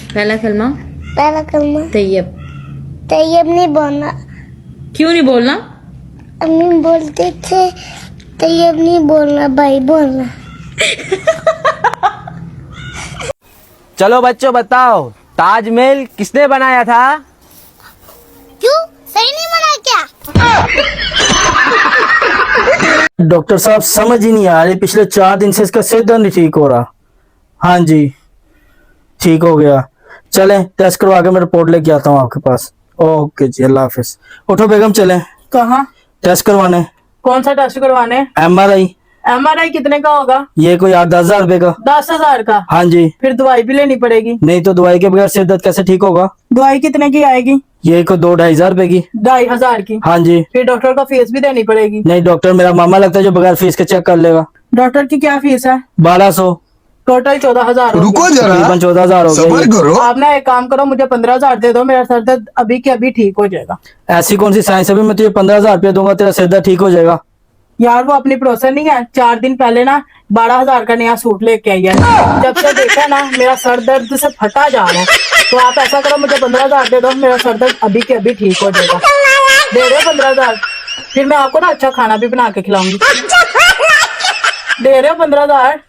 पहला कलमा पहला कलमा तैयब। तैयब नहीं बोलना। क्यों नहीं बोलना? अम्मी बोलते थे तैयब नहीं बोलना, भाई बोलना। चलो बच्चों बताओ, ताजमहल किसने बनाया था? क्यों सही नहीं बना क्या? डॉक्टर साहब समझ ही नहीं आ रही, पिछले 4 दिन से इसका सिर दर्द नहीं ठीक हो रहा। हाँ जी ठीक हो गया, चलें टेस्ट करवा के मैं रिपोर्ट लेके आता हूँ आपके पास। ओके जी, अल्लाह हाफिज। उठो बेगम, चलें कहाँ? टेस्ट करवाने। कौन सा टेस्ट करवाने? MRI। MRI कितने का होगा? ये कोई 8-10 हजार रुपए का। 10,000 का? हाँ जी। फिर दवाई भी लेनी पड़ेगी। नहीं तो दवाई के बगैर सिर दर्द कैसे ठीक होगा? दवाई कितने की आएगी? ये कोई 2-2.5 हजार रुपए की। 2,500 की? हाँ जी। फिर डॉक्टर का फीस भी देनी पड़ेगी। नहीं डॉक्टर मेरा मामा लगता है जो बगैर फीस के चेक कर लेगा। डॉक्टर की क्या फीस है? 1200। टोटल 14,000 हो रुको गया। जरा, तकरीबन 14,000 हो सबर गया। करो। आप ना एक काम करो, मुझे 15,000 दे दो, मेरा सर दर्द अभी के अभी ठीक हो जाएगा। ऐसी कौन सी साइंस है, अभी मैं तुझे 15,000 रुपया दूंगा तेरा सिर दर्द ठीक हो जाएगा। यार वो अपनी प्रोसेस नहीं है, 4 दिन पहले ना 12,000 का नया सूट लेके आई है। जब से देखा ना मेरा सर दर्द से फटा जा रहा है। तो आप ऐसा करो, मुझे 15,000 दे दो, मेरा सर दर्द अभी के अभी ठीक हो जाएगा। दे रहे हो 15,000? फिर मैं आपको ना अच्छा खाना भी बना के खिलाऊंगी। दे रहे हो 15,000?